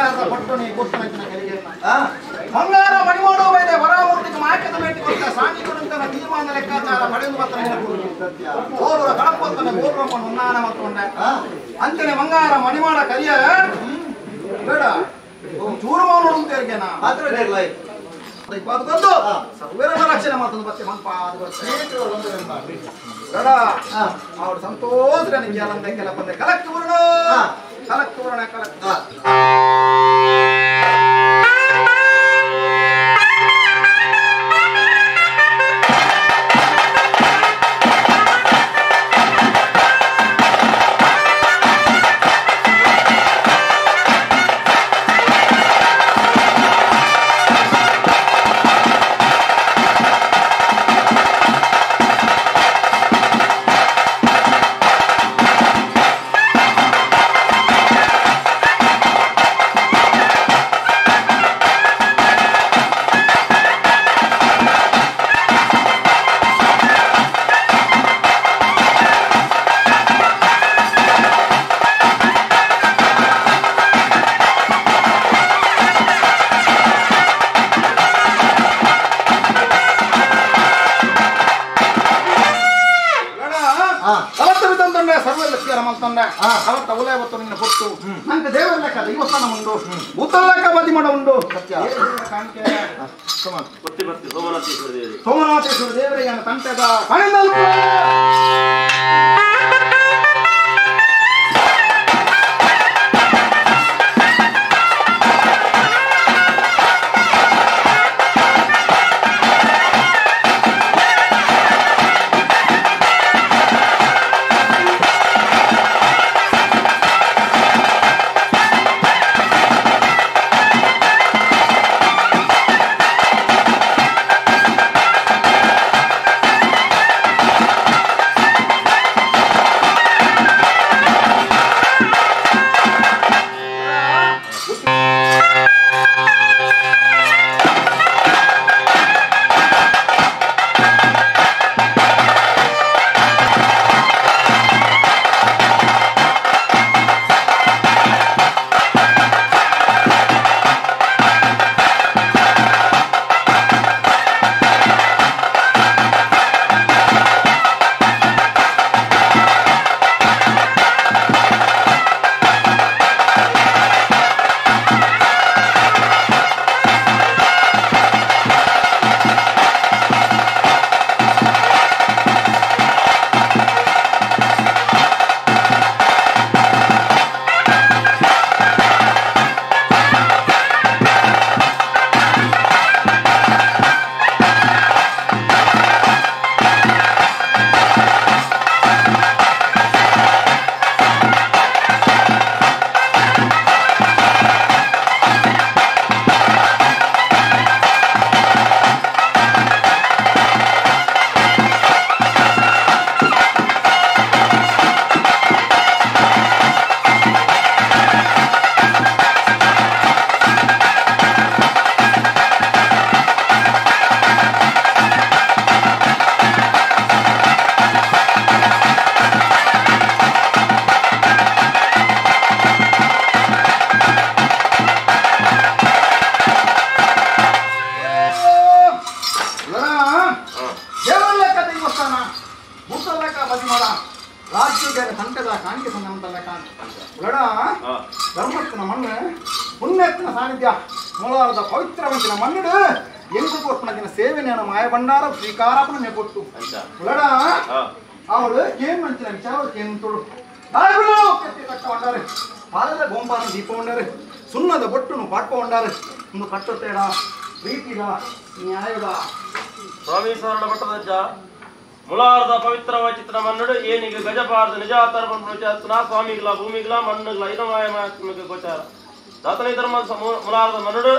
ಬಂಗಾರದ ಪಟ್ಟು ನೀ ಕೊಟ್ಟನಂಚಿನ ಕೆಳಗೆ ಬಂಗಾರ ಮಣಿಮೋಡು ಬೈದೆ ವರಾಮೂರ್ತಿಗೆ ಮಾಕ್ಯದ ಭೇಟಿ ಕೊಟ್ಟ ಸಾಂಘಿಕರಂತನ ತೀರ್ಮಾನ ಲೆಕ್ಕಾಚಾರ ಪಡೆದು ಬರ್ತಾನೆ ಓರ್ವರ ಕಳಪೊತ್ತನೆ ಓರ್ವಮ್ಮನ್ನು ಉನ್ನಾನ ಮಾಡ್ಕೊಂಡೆ ಅಂಚನೆ ಬಂಗಾರ ಮಣಿಮಾಡ ಕರಿಯ ಬೇಡ ಚೂರು ಮೌನ ಉಂಟೇರ್ಗೆನಾ ಬಂದು ಸರ್ವೇರನ್ನ ರಕ್ಷಣೆ ಮಾಡ್ತದೆ ಮತ್ತೆ ಮನ್ಪ ಬೇಡ ಅವ್ರು ಸಂತೋಷ ನಿಂಗೆ ಕೆಲ ಬಂದೆ ಕಲಕ್ತಿ ಪೂರ್ಣ ನಂಗೆ ದೇವರ ಲೆಕ್ಕ ದೈವಸ್ಥಾನ ಉಂಟು ಉತ್ತರ ಲೆಕ್ಕ ಬದಿಮಠ ಉಂಟು ಸೋಮನಾಥೇಶ್ವರ ದೇವರಿಗೆ ತಂಟೆದ ಧರ್ಮಸ್ಥನ ಮಣ್ಣು ಪುಣ್ಯತ್ನ ಸಾನ್ನಿಧ್ಯ ಮೂಲಾರದ ಪವಿತ್ರವಂತಿನ ಮಣ್ಣುಡು ಎಂಟು ಕೊಟ್ಟಿನ ಸೇವೆನ ಮಾಯ ಭಂಡಾರ ಸ್ವೀಕಾರಪಣ ಕೊಟ್ಟು ಅವಳು ಏನ್ ಮಂಚಿನ ವಿಚಾರಕ್ಕೆ ಏನು ತೊಡು ತಕ್ಕ ಉಂಡಾರೆ ಪಾಲದ ಗೋಂಪಾನ ದೀಪ ಉಂಡಾರೆ ಸುಣ್ಣದ ಬೊಟ್ಟುನು ಪಾಟ್ಪ ಉಂಡಾರೆ ಒಂದು ಕಟ್ಟುತ್ತೇಡ ಪ್ರೀತಿಗ ನ್ಯಾಯದ ಸ್ವಾಮಿ ಸಾರಣ ಭಟ್ಟದಜ್ಜ ಮುಲಾರದ ಪವಿತ್ರ ಚಿತ್ರ ಮನ್ನಡು ಏನಿಗೆ ಗಜಪಾರದ ನಿಜಾತರ ಸ್ವಾಮಿಗಳ ಭೂಮಿಗಳ ಮಣ್ಣುಗಳ ಐನಮಾಯ ಗೋಚಾರ ದಾತನಿ ಧರ್ಮ ಮುಲಾರದ ಮನ್ನಡು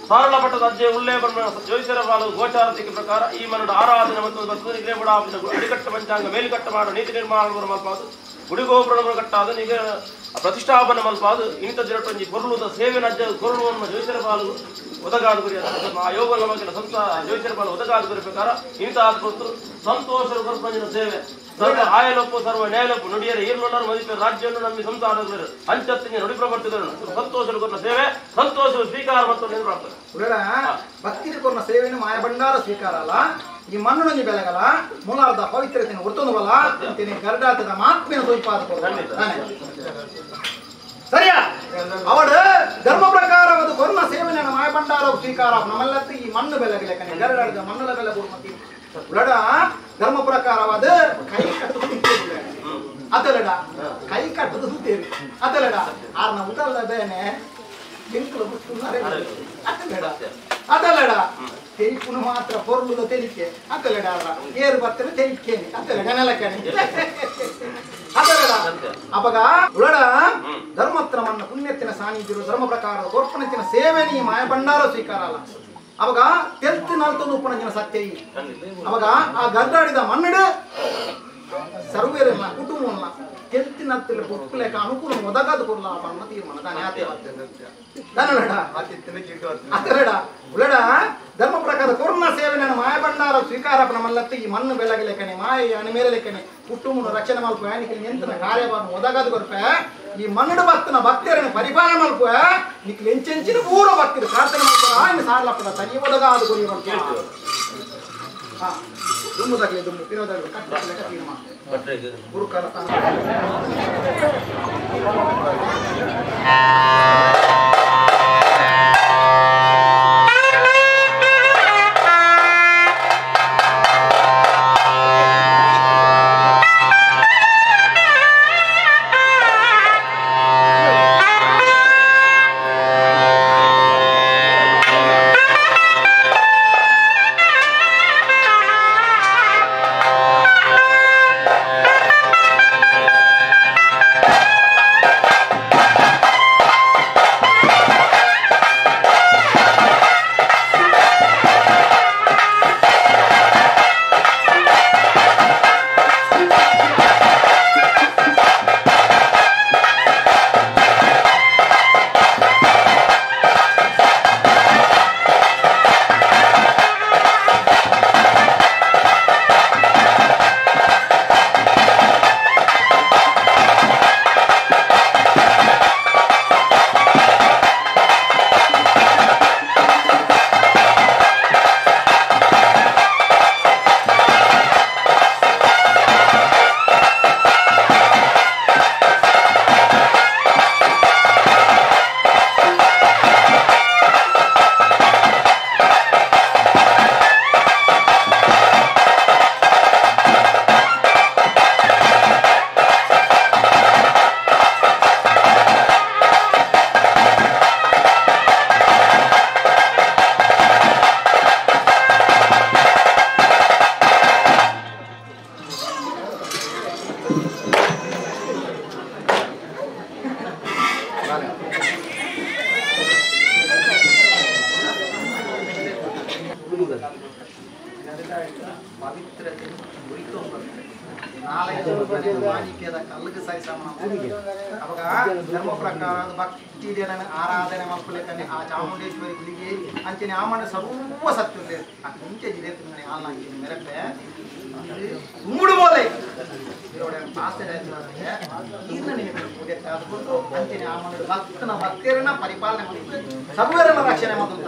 ಸಾರಳ ಪಟ್ಟದ ಅಜ್ಜೆ ಉಳ್ಳೇ ಬ್ರಹ್ಮ ಜೋಯಿಸರ ಪಾಲು ಗೋಚಾರತಿಗೆ ಪ್ರಕಾರ ಈ ಮನ್ನಡು ಆರಾಧನೆ ಮತ್ತು ಬರ್ತದೆ ನಿಗೇ ಬುಡಾಪಿನ ಅಡಿಕಟ್ಟ ಪಂಚಾಂಗ ಮೇಲುಕಟ್ಟ ಮಾಡೋ ನೀತಿ ನಿರ್ಮಾಣ ಮಾತು ಗುಡಿಗೋಪುರ ಕಟ್ಟಾದ ನಿಗ ಪ್ರತಿಷ್ಠಾಪನೆ ಮಲ್ಪಾದು ಇಂಥ ದಿನಟೊಂಜಿ ಕೊರಳುದ ಸೇವೆ ನಜ್ಜ ಕೊರಳುವನ್ನು ಜೋಯಿಸರ ಪಾಲು ಒದಗಾದ ಗುರಿ ಆ ಯೋಗ ನಮಗಿನ ಸಂತ ಜೋಯಿಸರ ಪಾಲು ಒದಗಾದ ಗುರಿ ಪ್ರಕಾರ ಇಂಥ ಆತ್ಮಸ್ತರು ಸಂತೋಷರು ಬರ್ಪಂಜಿನ ಸೇವೆ ಸರ್ವ ಆಯಲೊಪ್ಪು ಸರ್ವ ನ್ಯಾಯಲೊಪ್ಪು ನುಡಿಯರ ಈರ್ಲೊಲ್ಲರು ಮದಿಪೆ ರಾಜ್ಯವನ್ನು ನಮ್ಮಿ ಸಂತಾನಗಳು ಅಂಚತ್ತಿನ ನುಡಿ ಪ್ರವರ್ತಿಗಳು ಸಂತೋಷರು ಕೊನ್ನ ಸೇವೆ ಸಂತೋಷ ಸ್ವೀಕಾರ ಮತ್ತು ನಿರ್ಮಾಣ ಭಕ್ತಿ ಕೊನ್ನ ಸೇವೆಯನ್ನು ಮಾಯ ಭಂಡಾರ ಸ್ವೀಕಾರ ಅಲ್ಲ ಈ ಮಣ್ಣು ನಂಜಿ ಬೆಳಗಲ ಮೂಲಾರ್ಧ ಪವಿತ್ರತೆಯನ್ನು ಹೊರತೊಂದು ಬಲ ಅಂತೀನಿ ಗರ್ಡಾಟದ ಮಾತ್ಮಿನ ಸ್ವಲ್ಪಾದ ಸರಿಯಾ ಅವಡು ಧರ್ಮ ಪ್ರಕಾರವಾದ ಕೊನ್ನ ಸೇವೆಯನ್ನು ಮಾಯ ಭಂಡಾರ ಸ್ವೀಕಾರ ನಮ್ಮೆಲ್ಲತ್ತು ಈ ಮಣ್ಣು ಬೆಳಗಲೆ ಕನೆ ಗರ್ಡಾಟದ ಮಣ್ಣುಲ ಬೆಲೆ ಕೊಡ್ಮತಿ ಉಲಡ ಧರ್ಮ ಪ್ರಕಾರವಾದ ಕೈ ಕಟ್ಟುದು ಅದಲ್ಲಡ ಕೈ ಕಟ್ಟುದು ಸುತ್ತೇರಿ ಅದಲ್ಲಡ ಆರ್ನ ಉದಲ್ಲ ಬೇನೆ ಎಂಕಲು ಅದಲ್ಲಡ ತೆಲಿಪುನು ಮಾತ್ರ ಹೊರಳುದ ತೆಲಿಕೆ ಅದಲ್ಲಡ ಏರು ಬರ್ತದೆ ತೆಲಿಕೇನೆ ಅದಲ್ಲಡ ನೆಲಕೇನೆ ಅದಲ್ಲಡ ಅವಾಗ ಉಲಡ ಧರ್ಮತ್ರಮನ್ನ ಪುಣ್ಯತ್ತಿನ ಸಾನ್ನಿಧ್ಯರು ಧರ್ಮ ಪ್ರಕಾರದ ಕೋರ್ಪಣತ್ತಿನ ಸೇವೆ ನೀ ಮಾಯ ಭಂಡಾರ ಸ್ವೀಕಾರ ಅಲ್ಲ ಅವಾಗ ತೆಲ್ತಿ ನಾಲ್ತೊಂದು ಉಪನಂಜನ ಸತ್ಯ ಅವಾಗ ಆ ಗರ್ದಾಡಿದ ಮನ್ನಡು ಸರ್ವೇರನ್ನ ಕುಟುಂಬವನ್ನ ತೆಲ್ತಿ ನತ್ತಿನ ಬುಕ್ಕಲೇಕ ಅನುಕೂಲ ಒದಗದು ಕೊಡಲ ಅನ್ನ ತೀರ್ಮಾನ ಅದಲ್ಲಡ ಉಲಡ ಧರ್ಮ ಪ್ರಕಾರ ಕೊರೋನಾ ಸೇವೆ ಮಾಯ ಭಂಡಾರ ಸ್ವೀಕಾರ ನಮ್ಮಲ್ಲತ್ತೆ ಈ ಮಣ್ಣು ಬೆಳಗಲೆಕ್ಕನೆ ಮಾಯ ಮೇಲೆ ಲೆಕ್ಕನೆ ಕುಟುಂಬ ರಕ್ಷಣೆ ಮಲ್ಪು ನಿಖಿಲ್ ಎಂತನ ಕಾರ್ಯವನ್ನು ಒದಗದು ಕೊರಪೆ ಈ ಮಣ್ಣು ಭಕ್ತನ ಭಕ್ತರನ್ನು ಪರಿಪಾಲನೆ ಮಲ್ಪು ನಿಖಿಲ್ ಎಂಚೆಂಚಿನ ಪೂರ್ವ ಭಕ್ತರು ಪ್ರಾರ್ಥನೆ ಮಾಡ್ತಾರ ಇನ್ನು ಸಾರ್ಲಪ್ಪದ ತನಿ ಒದಗಾದು ಗುರಿ ದುಮ್ಮುದಾಗಲಿ ದುಮ್ಮು ತಿರೋದಾಗಲಿ ಕಟ್ಟ ಗುರುಕಾಲ ಪವಿತ್ರತೆ ಅವಾಗ ಧರ್ಮ ಪ್ರಕಾರ ಭಕ್ತಿ ಆರಾಧನೆ ಮಕ್ಕಳಿಗೆ ಆ ಚಾಮುಂಡೇಶ್ವರಿ ಗುಡಿಗೆ ಅಂಚನೆ ಆಮಣ ಸರ್ವ ಸತ್ಯ ಮುಂಚೆ ಜಿದೆ ಹಾಲ್ ಮೆರಪೆ ಮೂಡು ಬೋಲೆ ಅಂಚನೆ ಆಮಣ ಭಕ್ತನ ಭಕ್ತರನ್ನ ಪರಿಪಾಲನೆ ಮಾಡಿ ಸರ್ವರನ್ನ ರಕ್ಷಣೆ ಮಾಡೋದು